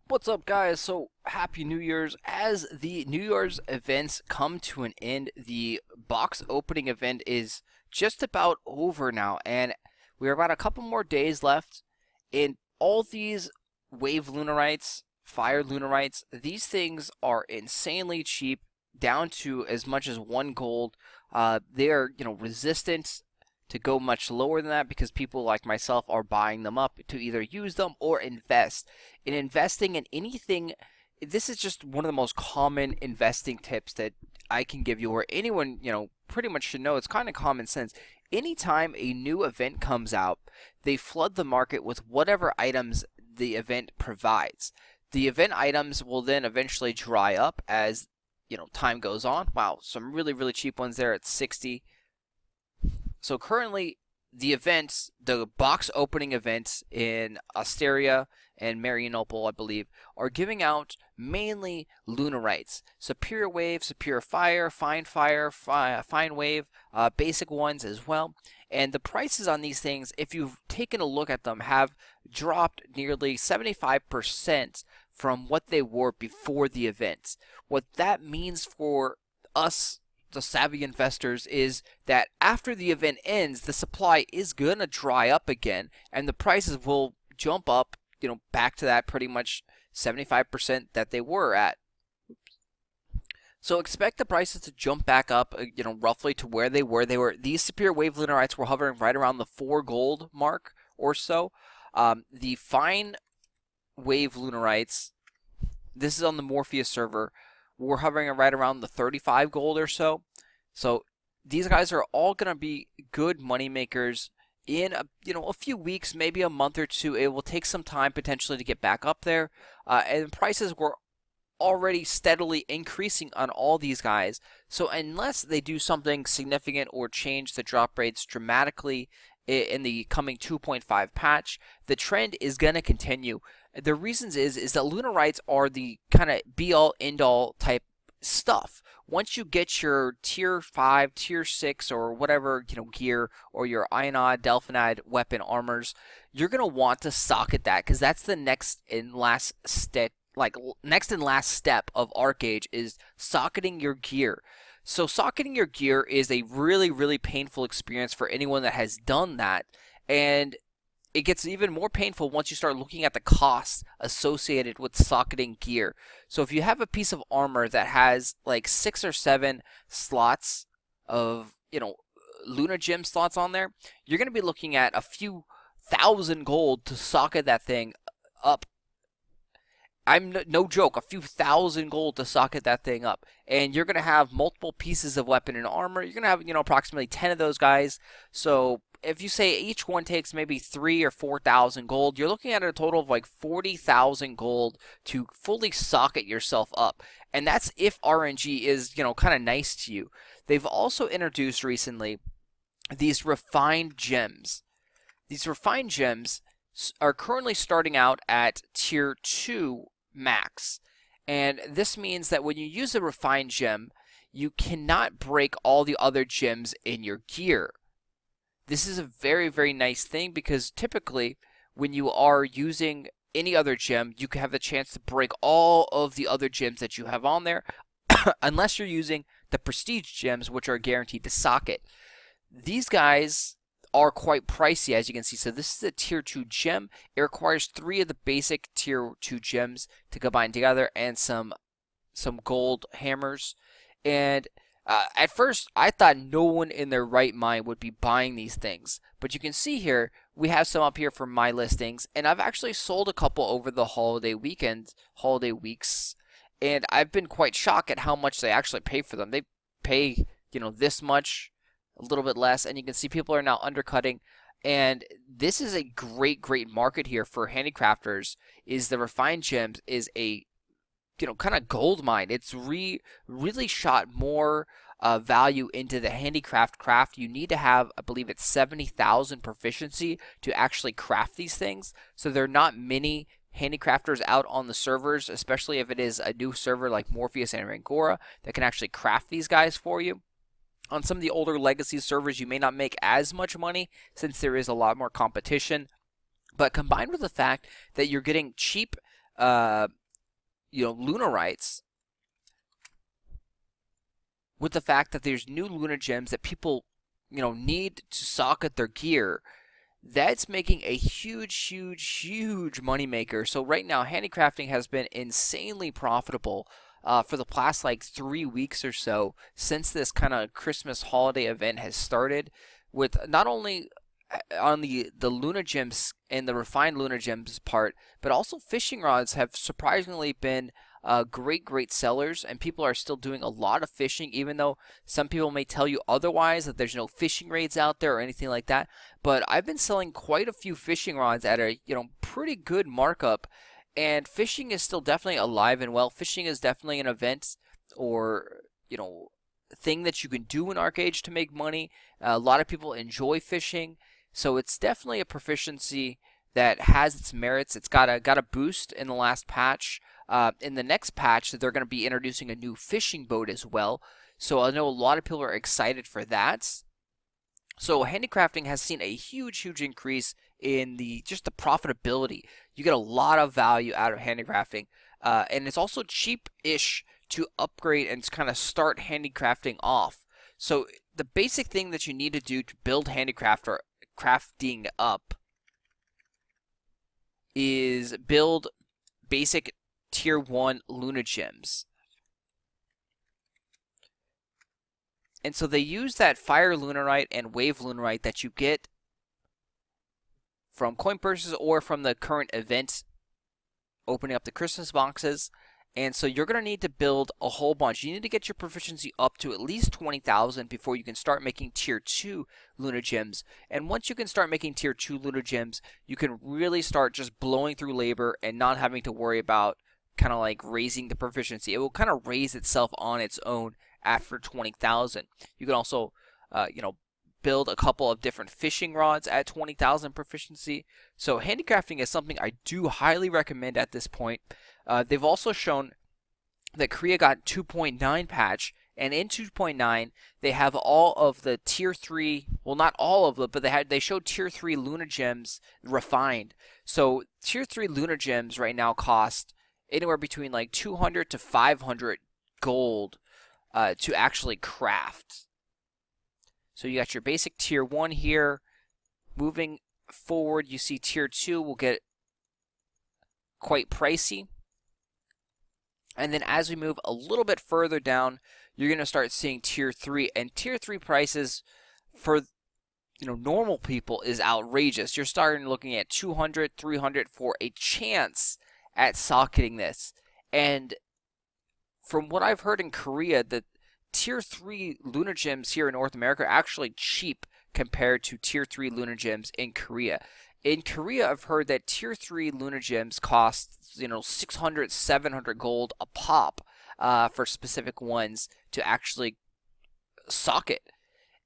What's up, guys? So, Happy New Year's. As the New Year's events come to an end, the box opening event is just about over now, and we're about a couple more days left. In all these wave lunarites, fire lunarites, these things are insanely cheap, down to as much as 1 gold. They are, resistant to go much lower than that because people like myself are buying them up to either use them or invest. In investing in anything, this is just one of the most common investing tips that I can give you, or anyone, pretty much should know. It's kind of common sense. Anytime a new event comes out, they flood the market with whatever items the event provides. The event items will then eventually dry up as time goes on. Wow, some really, really cheap ones there at 60. So currently, the box opening events in Asteria and Marianople, I believe, are giving out mainly lunarites. Superior Wave, Superior Fire, Fine Wave, basic ones as well. And the prices on these things, if you've taken a look at them, have dropped nearly 75% from what they were before the events. What that means for us, the savvy investors, is that after the event ends, the supply is going to dry up again, and the prices will jump up, back to that pretty much 75% that they were at. So expect the prices to jump back up, roughly to where they were. These Superior Wave Lunarites were hovering right around the 4 gold mark or so. The Fine Wave Lunarites, this is on the Morpheus server, we're hovering right around the 35 gold or so. So these guys are all going to be good money makers in a few weeks, maybe a month or two. It will take some time potentially to get back up there, and prices were already steadily increasing on all these guys. So unless they do something significant or change the drop rates dramatically in the coming 2.5 patch, the trend is going to continue. The reasons is that lunarites are the kind of be-all, end-all type stuff. Once you get your tier 5, tier 6, or whatever gear, or your ionide, delphinide weapon armors, you're going to want to socket that, because that's the next and last step. Next and last step of Archeage is socketing your gear. So socketing your gear is a really, really painful experience for anyone that has done that, and it gets even more painful once you start looking at the costs associated with socketing gear. So if you have a piece of armor that has like 6 or 7 slots of, lunar gem slots on there, you're going to be looking at a few thousand gold to socket that thing up. I'm no joke, a few thousand gold to socket that thing up. And you're going to have multiple pieces of weapon and armor. You're going to have, approximately 10 of those guys. So if you say each one takes maybe 3,000 or 4,000 gold, you're looking at a total of like 40,000 gold to fully socket yourself up. And that's if RNG is, kind of nice to you. They've also introduced recently these refined gems. These refined gems are currently starting out at tier 2 max. And this means that when you use a refined gem, you cannot break all the other gems in your gear. This is a very, very nice thing, because typically when you are using any other gem, you can have the chance to break all of the other gems that you have on there, unless you're using the prestige gems, which are guaranteed to socket. These guys are quite pricey, as you can see. So this is a tier 2 gem. It requires 3 of the basic tier 2 gems to combine together, and some gold hammers. And at first, I thought no one in their right mind would be buying these things. But you can see here, we have some up here for my listings, and I've actually sold a couple over the holiday weeks, and I've been quite shocked at how much they actually pay for them. They pay, this much, a little bit less, and you can see people are now undercutting. And this is a great, great market here for handicrafters. Is the refined gems is a kind of gold mine. It's really shot more value into the handicraft craft. You need to have, I believe it's 70,000 proficiency to actually craft these things. So there are not many handicrafters out on the servers, especially if it is a new server like Morpheus and Rangora, that can actually craft these guys for you. On some of the older legacy servers, you may not make as much money since there is a lot more competition. But combined with the fact that you're getting cheap lunarites, with the fact that there's new lunar gems that people need to socket their gear, that's making a huge moneymaker. So right now, handicrafting has been insanely profitable for the past like 3 weeks or so since this kind of Christmas holiday event has started. With not only on the lunar gems and the refined lunar gems part, but also fishing rods have surprisingly been great sellers, and people are still doing a lot of fishing, even though some people may tell you otherwise, that there's no fishing raids out there or anything like that. But I've been selling quite a few fishing rods at a pretty good markup, and fishing is still definitely alive and well. Fishing is definitely an event, or thing that you can do in Archeage to make money. A lot of people enjoy fishing, so it's definitely a proficiency that has its merits. It's got a boost in the last patch. In the next patch, they're going to be introducing a new fishing boat as well. So I know a lot of people are excited for that. So handicrafting has seen a huge increase in just the profitability. You get a lot of value out of handicrafting, and it's also cheap-ish to upgrade and kind of start handicrafting off. So the basic thing that you need to do to build crafting up is build basic tier 1 lunar gems. And so they use that fire lunarite and wave lunarite that you get from coin purses or from the current event opening up the Christmas boxes. And so you're going to need to build a whole bunch. You need to get your proficiency up to at least 20,000 before you can start making tier 2 lunar gems. And once you can start making tier 2 lunar gems, you can really start just blowing through labor and not having to worry about kind of like raising the proficiency. It will kind of raise itself on its own after 20,000. You can also, build a couple of different fishing rods at 20,000 proficiency. So handicrafting is something I do highly recommend at this point. They've also shown that Korea got 2.9 patch, and in 2.9 they have all of the tier 3, well, not all of them, but they showed tier 3 lunar gems refined. So tier 3 lunar gems right now cost anywhere between like 200 to 500 gold to actually craft. So you got your basic tier 1 here. Moving forward, you see tier 2 will get quite pricey. And then as we move a little bit further down, you're going to start seeing tier 3. And tier 3 prices for normal people is outrageous. You're starting looking at 200, 300 for a chance at socketing this. And from what I've heard in Korea, the tier 3 lunar gems here in North America are actually cheap compared to tier 3 lunar gems in Korea. In Korea, I've heard that tier 3 lunar gems cost 600, 700 gold a pop for specific ones to actually socket.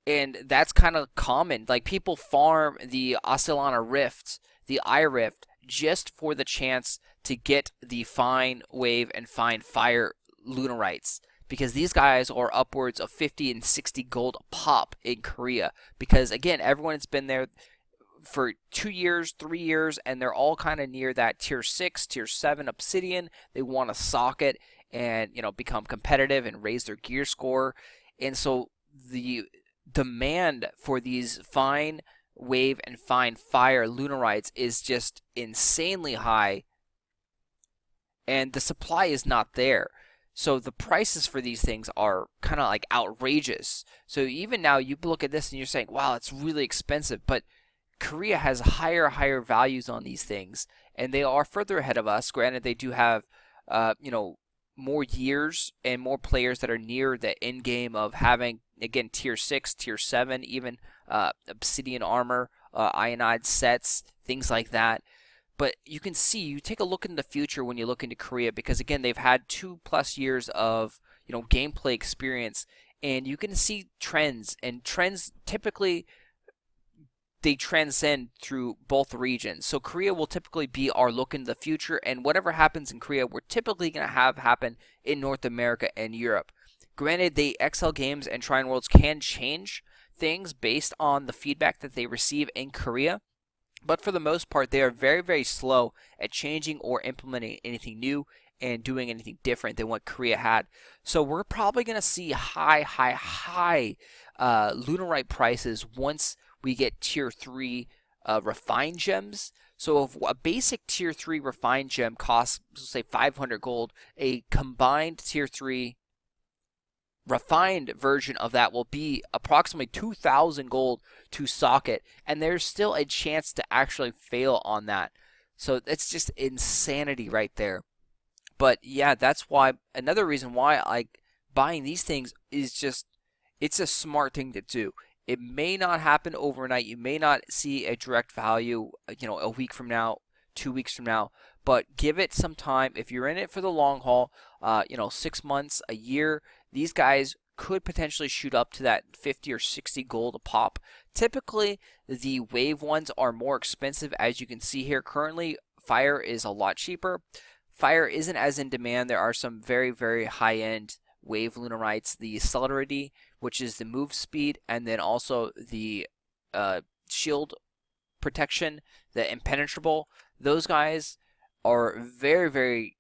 And that's kind of common. Like, people farm the Asilana Rift, the Eye Rift, just for the chance to get the fine wave and fine fire lunarites, because these guys are upwards of 50 and 60 gold a pop in Korea. Because again, everyone's been there for 2 years, 3 years, and they're all kind of near that tier 6, tier 7 obsidian. They want to socket and become competitive and raise their gear score. And so the demand for these fine wave and fine fire lunarites is just insanely high, and the supply is not there. So the prices for these things are kind of like outrageous. So even now you look at this and you're saying, wow, it's really expensive. But Korea has higher values on these things, and they are further ahead of us. Granted, they do have, more years and more players that are near the end game of having, again, tier 6, tier 7, even obsidian armor, ionized sets, things like that. But you can see, you take a look in the future when you look into Korea, because again, they've had 2+ years of gameplay experience, and you can see trends, and trends typically they transcend through both regions. So Korea will typically be our look into the future, and whatever happens in Korea, we're typically going to have happen in North America and Europe. Granted, the XL Games and Trion Worlds can change things based on the feedback that they receive in Korea. But for the most part, they are very, very slow at changing or implementing anything new and doing anything different than what Korea had. So we're probably going to see high lunarite prices once we get tier 3 refined gems. So if a basic tier 3 refined gem costs, say 500 gold, a combined tier 3 refined version of that will be approximately 2,000 gold to socket, and there's still a chance to actually fail on that. So it's just insanity right there. But yeah, that's why, another reason why buying these things is just, it's a smart thing to do. It may not happen overnight. You may not see a direct value, a week from now, 2 weeks from now, but give it some time. If you're in it for the long haul, 6 months, a year, these guys could potentially shoot up to that 50 or 60 gold a pop. Typically, the wave ones are more expensive, as you can see here. Currently, fire is a lot cheaper. Fire isn't as in demand. There are some very, very high-end wave lunarites. The celerity, which is the move speed, and then also the shield protection, the impenetrable. Those guys are very, very,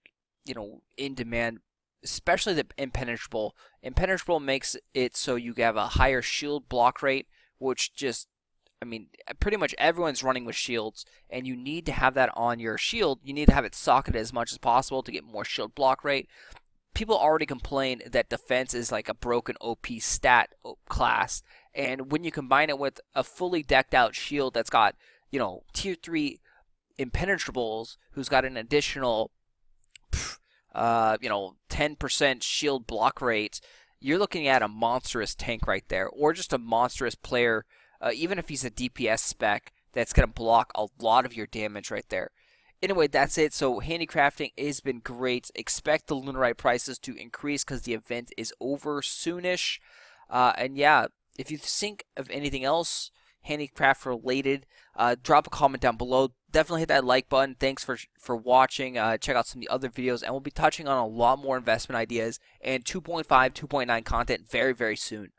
in demand, especially the impenetrable. Impenetrable makes it so you have a higher shield block rate, which just, pretty much everyone's running with shields, and you need to have that on your shield. You need to have it socketed as much as possible to get more shield block rate. People already complain that defense is like a broken OP stat class, and when you combine it with a fully decked out shield that's got, tier 3 impenetrables, who's got an additional 10% shield block rate, you're looking at a monstrous tank right there, or just a monstrous player, even if he's a DPS spec, that's going to block a lot of your damage right there. Anyway, that's it. So handicrafting has been great. Expect the lunarite prices to increase because the event is over soonish. And yeah, if you think of anything else handicraft related, drop a comment down below. Definitely hit that like button. Thanks for watching. Check out some of the other videos, and we'll be touching on a lot more investment ideas and 2.5, 2.9 content very, very soon.